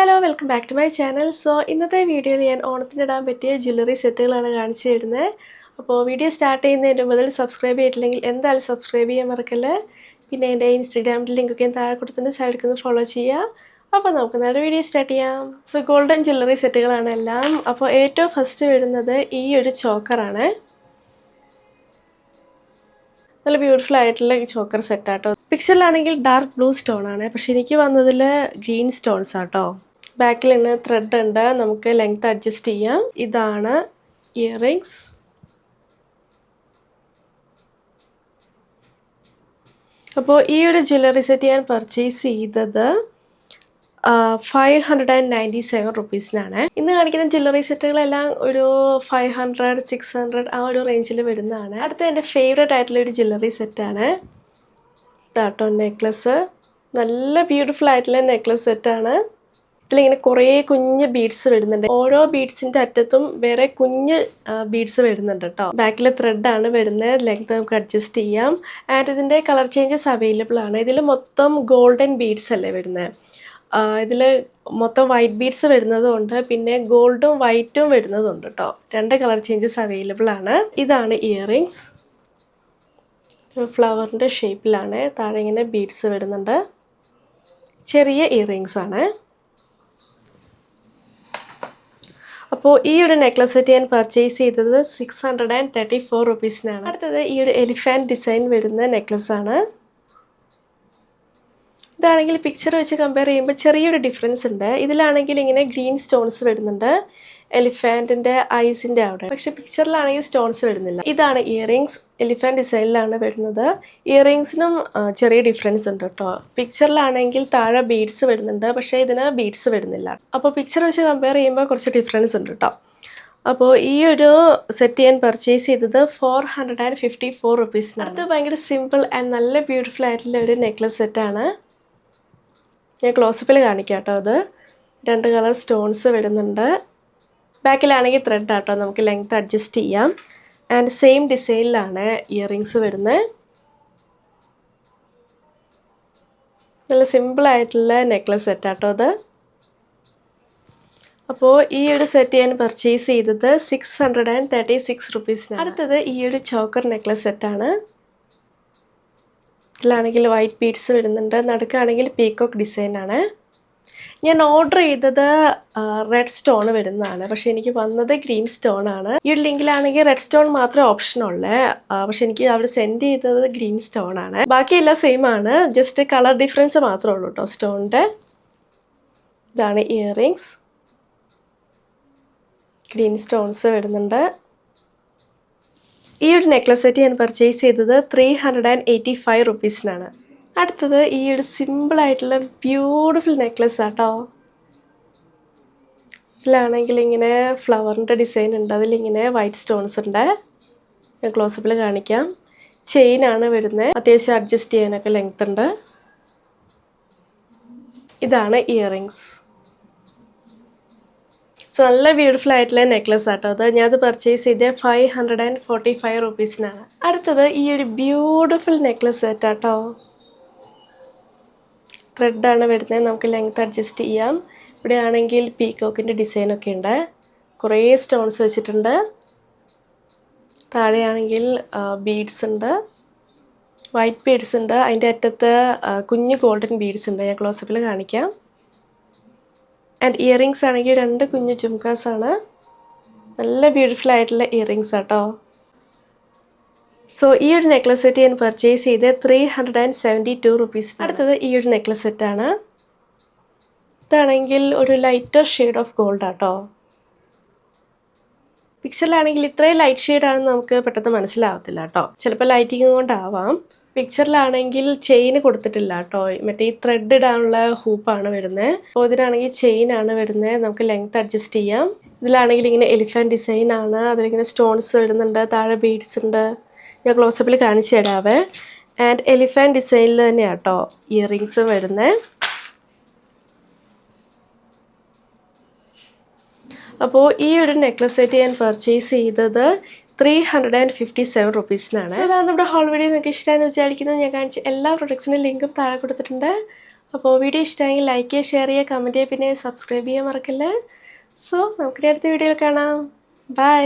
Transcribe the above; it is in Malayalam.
Hello, welcome back to my channel. So, ഇന്നത്തെ വീഡിയോയിൽ ഞാൻ ഓണത്തിന് ഇടാൻ പറ്റിയ ജ്വല്ലറി സെറ്റുകളാണ് കാണിച്ചു തരുന്നത്. അപ്പോൾ വീഡിയോ സ്റ്റാർട്ട് ചെയ്യുന്നതിന് മുതൽ സബ്സ്ക്രൈബ് ചെയ്തിട്ടില്ലെങ്കിൽ എന്തായാലും സബ്സ്ക്രൈബ് ചെയ്യാൻ മറക്കല്ലേ. പിന്നെ എൻ്റെ ഇൻസ്റ്റാഗ്രാമിൽ ലിങ്കൊക്കെ താഴെ കൊടുത്തിട്ട് സൈഡിൽ ഫോളോ ചെയ്യുക. അപ്പോൾ നമുക്ക് നല്ല വീഡിയോ സ്റ്റാർട്ട് ചെയ്യാം. സോ ഗോൾഡൻ ജ്വല്ലറി സെറ്റുകളാണ് എല്ലാം. അപ്പോൾ ഏറ്റവും ഫസ്റ്റ് വരുന്നത് ഈ ഒരു ചോക്കറാണ്. നല്ല ബ്യൂട്ടിഫുൾ ആയിട്ടുള്ള ചോക്കർ സെറ്റാട്ടോ. പിക്ചറിലാണെങ്കിൽ ഡാർക്ക് ബ്ലൂ സ്റ്റോൺ ആണ്, പക്ഷെ എനിക്ക് വന്നതിൽ ഗ്രീൻ സ്റ്റോൺസ് ആട്ടോ. ബാക്കിൽ തന്നെ ത്രെഡ് ഉണ്ട്, നമുക്ക് ലെങ്ത് അഡ്ജസ്റ്റ് ചെയ്യാം. ഇതാണ് ഇയറിങ്സ്. അപ്പോൾ ഈ ഒരു ജ്വല്ലറി സെറ്റ് ഞാൻ പർച്ചേസ് ചെയ്തത് 597 റുപ്പീസിനാണ്. ഇന്ന് കാണിക്കുന്ന ജ്വല്ലറി സെറ്റുകളെല്ലാം ഒരു 500, 600 ആ ഒരു റേഞ്ചിൽ വരുന്നതാണ്. അടുത്ത എൻ്റെ ഫേവറേറ്റ് ആയിട്ടുള്ള ഒരു ജ്വല്ലറി സെറ്റാണ് ഇതാട്ടോ. നെക്ലസ്, നല്ല ബ്യൂട്ടിഫുൾ ആയിട്ടുള്ള നെക്ലസ് സെറ്റാണ്. ഇതിലിങ്ങനെ കുറേ കുഞ്ഞ് ബീഡ്സ് വരുന്നുണ്ട്. ഓരോ ബീഡ്സിൻ്റെ അറ്റത്തും വേറെ കുഞ്ഞ് ബീഡ്സ് വരുന്നുണ്ട് കേട്ടോ. ബാക്കിൽ ത്രെഡാണ് വരുന്നത്, ലെങ്ത് നമുക്ക് അഡ്ജസ്റ്റ് ചെയ്യാം. ആൻഡ് ഇതിൻ്റെ കളർ ചേഞ്ചസ് അവൈലബിൾ ആണ്. ഇതിൽ മൊത്തം ഗോൾഡൻ ബീഡ്സ് അല്ലേ വരുന്നത്. ഇതിൽ മൊത്തം വൈറ്റ് ബീഡ്സ് വരുന്നതുകൊണ്ട് പിന്നെ ഗോൾഡും വൈറ്റും വരുന്നതുണ്ട് കേട്ടോ. രണ്ട് കളർ ചേഞ്ചസ് അവൈലബിൾ ആണ്. ഇതാണ് ഇയറിങ്സ്, ഫ്ലവറിൻ്റെ ഷേപ്പിലാണ്. താഴെ ഇങ്ങനെ ബീഡ്സ് വരുന്നുണ്ട്. ചെറിയ ഇയറിങ്സ് ആണ്. അപ്പോൾ ഈ ഒരു നെക്ലസ് സെറ്റ് ഞാൻ പർച്ചേസ് ചെയ്തത് 634 റുപ്പീസിനാണ്. അടുത്തത് ഈ ഒരു എലിഫാൻറ്റ് ഡിസൈൻ വരുന്ന നെക്ലസ് ആണ്. ഇതാണെങ്കിൽ പിക്ചർ വെച്ച് കമ്പയർ ചെയ്യുമ്പോൾ ചെറിയൊരു ഡിഫറൻസ് ഉണ്ട്. ഇതിലാണെങ്കിൽ ഇങ്ങനെ ഗ്രീൻ സ്റ്റോൺസ് വരുന്നുണ്ട് എലിഫാൻറ്റിൻ്റെ ഐസിൻ്റെ അവിടെ, പക്ഷെ പിക്ചറിലാണെങ്കിൽ സ്റ്റോൺസ് വരുന്നില്ല. ഇതാണ് ഇയറിങ്സ്, എലിഫാൻറ്റ് ഡിസൈനിലാണ് വരുന്നത്. ഇയറിങ്സിനും ചെറിയ ഡിഫറൻസ് ഉണ്ട് കേട്ടോ. പിക്ചറിലാണെങ്കിൽ താഴെ ബീഡ്സ് വരുന്നുണ്ട്, പക്ഷേ ഇതിന് ബീഡ്സ് വരുന്നില്ല. അപ്പോൾ പിക്ചർ വെച്ച് കമ്പയർ ചെയ്യുമ്പോൾ കുറച്ച് ഡിഫറൻസ് ഉണ്ട് കേട്ടോ. അപ്പോൾ ഈ ഒരു സെറ്റ് ഞാൻ പർച്ചേസ് ചെയ്തത് 454 റുപ്പീസിനാണ്. അത് ഭയങ്കര സിമ്പിൾ ആൻഡ് നല്ല ബ്യൂട്ടിഫുൾ ആയിട്ടുള്ള ഒരു നെക്ലസ് സെറ്റാണ്. ഞാൻ ക്ലോസപ്പിൽ കാണിക്കാം കേട്ടോ. അത് രണ്ട് കളർ സ്റ്റോൺസ് വരുന്നുണ്ട്. ബാക്കിലാണെങ്കിൽ ത്രെഡ് ആട്ടോ, നമുക്ക് ലെങ്ത് അഡ്ജസ്റ്റ് ചെയ്യാം. ആൻഡ് സെയിം ഡിസൈനിലാണ് ഇയറിങ്സ് വരുന്നത്. നല്ല സിമ്പിളായിട്ടുള്ള നെക്ലസ് സെറ്റാട്ടോ അത്. അപ്പോൾ ഈ ഒരു സെറ്റ് ഞാൻ പർച്ചേസ് ചെയ്തത് 636 റുപ്പീസിനാണ്. അടുത്തത് ഈ ഒരു ചോക്കർ നെക്ലസ് സെറ്റാണ്. ഇതിലാണെങ്കിൽ വൈറ്റ് ബീഡ്സ് വരുന്നുണ്ട്, നടുക്കാണെങ്കിൽ പീകോക്ക് ഡിസൈനാണ്. ഞാൻ ഓർഡർ ചെയ്തത് റെഡ് സ്റ്റോൺ വരുന്നതാണ്, പക്ഷെ എനിക്ക് വന്നത് ഗ്രീൻ സ്റ്റോൺ ആണ്. ഈ ഒരു ലിങ്കിലാണെങ്കിൽ റെഡ് സ്റ്റോൺ മാത്രമേ ഓപ്ഷനുള്ളൂ, പക്ഷെ എനിക്ക് അവിടെ സെൻഡ് ചെയ്തത് ഗ്രീൻ സ്റ്റോൺ ആണ്. ബാക്കിയെല്ലാം സെയിം ആണ്, ജസ്റ്റ് കളർ ഡിഫറൻസ് മാത്രമേ ഉള്ളൂ കേട്ടോ സ്റ്റോണിൻ്റെ. ഇതാണ് ഇയറിങ്സ്, ഗ്രീൻ സ്റ്റോൺസ് വരുന്നുണ്ട്. ഈ ഒരു നെക്ലസ് സെറ്റ് ഞാൻ പർച്ചേസ് ചെയ്തത് 385 റുപ്പീസിനാണ്. അടുത്തത് ഈ ഒരു സിമ്പിളായിട്ടുള്ള ബ്യൂട്ടിഫുൾ നെക്ലസ് ആട്ടോ. ഇതിലാണെങ്കിൽ ഇങ്ങനെ ഫ്ലവറിൻ്റെ ഡിസൈൻ ഉണ്ട്, അതിലിങ്ങനെ വൈറ്റ് സ്റ്റോൺസ് ഉണ്ട്. ഞാൻ ക്ലോസപ്പിൽ കാണിക്കാം. ചെയിനാണ് വരുന്നത്, അത്യാവശ്യം അഡ്ജസ്റ്റ് ചെയ്യാനൊക്കെ ലെങ്ത് ഉണ്ട്. ഇതാണ് ഇയറിങ്സ്. സോ നല്ല ബ്യൂട്ടിഫുൾ ആയിട്ടുള്ള നെക്ലസ് ആട്ടോ അത്. ഞാനത് പർച്ചേസ് ചെയ്ത് 545 റുപ്പീസിനാണ്. അടുത്തത് ഈ ഒരു ബ്യൂട്ടിഫുൾ നെക്ലസ് സെറ്റ് ആട്ടോ. ത്രെഡാണ് വരുന്നത്, നമുക്ക് ലെങ്ത് അഡ്ജസ്റ്റ് ചെയ്യാം. ഇവിടെ ആണെങ്കിൽ പീകോക്കിൻ്റെ ഡിസൈനൊക്കെ ഉണ്ട്, കുറേ സ്റ്റോൺസ് വെച്ചിട്ടുണ്ട്. താഴെയാണെങ്കിൽ ബീഡ്സ് ഉണ്ട്, വൈറ്റ് ബീഡ്സ് ഉണ്ട്. അതിൻ്റെ അറ്റത്ത് കുഞ്ഞു ഗോൾഡൻ ബീഡ്സ് ഉണ്ട്, ഞാൻ ക്ലോസപ്പിൽ കാണിക്കാം. ആൻഡ് ഇയറിങ്സ് ആണെങ്കിൽ രണ്ട് കുഞ്ഞു ജുംകാസ് ആണ്. നല്ല ബ്യൂട്ടിഫുൾ ആയിട്ടുള്ള ഇയറിങ്സ് ആട്ടോ. സോ ഈ ഒരു നെക്ലസ് സെറ്റ് ഞാൻ പർച്ചേസ് ചെയ്ത് 372 റുപ്പീസ്. അടുത്തത് ഈ ഒരു നെക്ലസ് സെറ്റാണ്. ഇതാണെങ്കിൽ ഒരു ലൈറ്റർ ഷെയ്ഡ് ഓഫ് ഗോൾഡ് ആട്ടോ. പിക്ചറിലാണെങ്കിൽ ഇത്രയും ലൈറ്റ് ഷെയ്ഡാണെന്ന് നമുക്ക് പെട്ടെന്ന് മനസ്സിലാവത്തില്ല കേട്ടോ, ചിലപ്പോൾ ലൈറ്റിങ് കൊണ്ടാവാം. പിക്ചറിലാണെങ്കിൽ ചെയിൻ കൊടുത്തിട്ടില്ല കേട്ടോ, മറ്റേ ഈ ത്രെഡ് ഇടാനുള്ള ഹൂപ്പാണ് വരുന്നത്. അപ്പോൾ ഇതിനാണെങ്കിൽ ചെയിനാണ് വരുന്നത്, നമുക്ക് ലെങ്ത് അഡ്ജസ്റ്റ് ചെയ്യാം. ഇതിലാണെങ്കിൽ ഇങ്ങനെ എലിഫാൻറ്റ് ഡിസൈൻ ആണ്, അതിലിങ്ങനെ സ്റ്റോൺസ് വരുന്നുണ്ട്, താഴെ ബീഡ്സ് ഉണ്ട്. ഞാൻ ക്ലോസപ്പിൽ കാണിച്ചു തരാവേ. ആൻഡ് എലിഫാൻറ്റ് ഡിസൈനിൽ തന്നെയാണ് കേട്ടോ ഇയറിങ്സും വരുന്നത്. അപ്പോൾ ഈ ഒരു നെക്ലസ് സെറ്റ് ഞാൻ പർച്ചേസ് ചെയ്തത് 357 റുപ്പീസിനാണ്. അതാണ് നമ്മുടെ ഹോൾ വീഡിയോ നിങ്ങൾക്ക് ഇഷ്ടമായെന്ന് വിചാരിക്കുന്നു. ഞാൻ കാണിച്ച എല്ലാ പ്രൊഡക്ട്സിനും ലിങ്കും താഴെ കൊടുത്തിട്ടുണ്ട്. അപ്പോൾ വീഡിയോ ഇഷ്ടമായെങ്കിൽ ലൈക്ക് ചെയ്യുക, ഷെയർ ചെയ്യുക, കമൻറ്റ് ചെയ്യുക, പിന്നെ സബ്സ്ക്രൈബ് ചെയ്യാൻ മറക്കല്ലേ. സോ നമുക്കിനി അടുത്ത വീഡിയോയിൽ കാണാം. ബൈ.